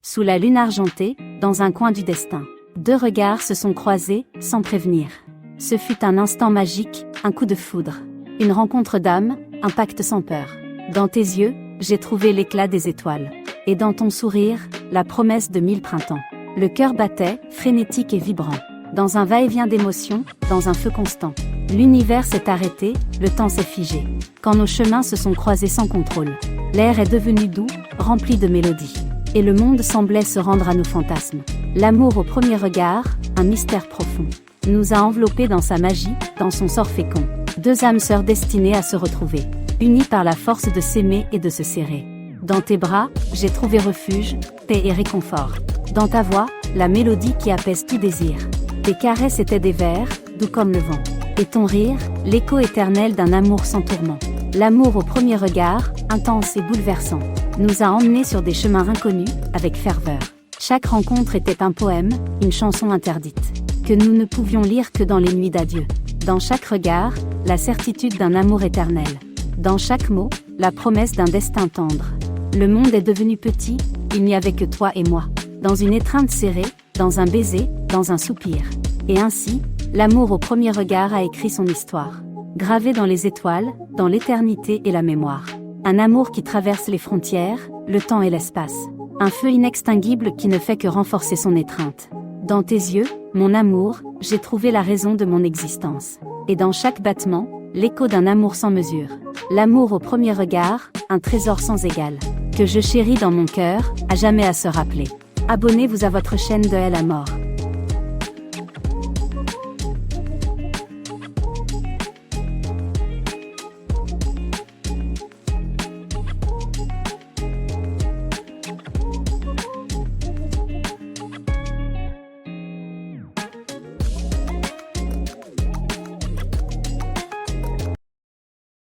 Sous la lune argentée, dans un coin du destin. Deux regards se sont croisés, sans prévenir. Ce fut un instant magique, un coup de foudre. Une rencontre d'âme, un pacte sans peur. Dans tes yeux, j'ai trouvé l'éclat des étoiles. Et dans ton sourire, la promesse de 1000 printemps. Le cœur battait, frénétique et vibrant. Dans un va-et-vient d'émotions, dans un feu constant. L'univers s'est arrêté, le temps s'est figé. Quand nos chemins se sont croisés sans contrôle. L'air est devenu doux, rempli de mélodies. Et le monde semblait se rendre à nos fantasmes. L'amour au premier regard, un mystère profond, nous a enveloppés dans sa magie, dans son sort fécond. Deux âmes sœurs destinées à se retrouver, unies par la force de s'aimer et de se serrer. Dans tes bras, j'ai trouvé refuge, paix et réconfort. Dans ta voix, la mélodie qui apaise tout désir. Tes caresses étaient des vers, doux comme le vent. Et ton rire, l'écho éternel d'un amour sans tourment. L'amour au premier regard, intense et bouleversant, nous a emmenés sur des chemins inconnus, avec ferveur. Chaque rencontre était un poème, une chanson interdite, que nous ne pouvions lire que dans les nuits d'adieu. Dans chaque regard, la certitude d'un amour éternel. Dans chaque mot, la promesse d'un destin tendre. Le monde est devenu petit, il n'y avait que toi et moi. Dans une étreinte serrée, dans un baiser, dans un soupir. Et ainsi, l'amour au premier regard a écrit son histoire. Gravé dans les étoiles, dans l'éternité et la mémoire. Un amour qui traverse les frontières, le temps et l'espace. Un feu inextinguible qui ne fait que renforcer son étreinte. Dans tes yeux, mon amour, j'ai trouvé la raison de mon existence. Et dans chaque battement, l'écho d'un amour sans mesure. L'amour au premier regard, un trésor sans égal. Que je chéris dans mon cœur, à jamais à se rappeler. Abonnez-vous à votre chaîne de Elle à mort.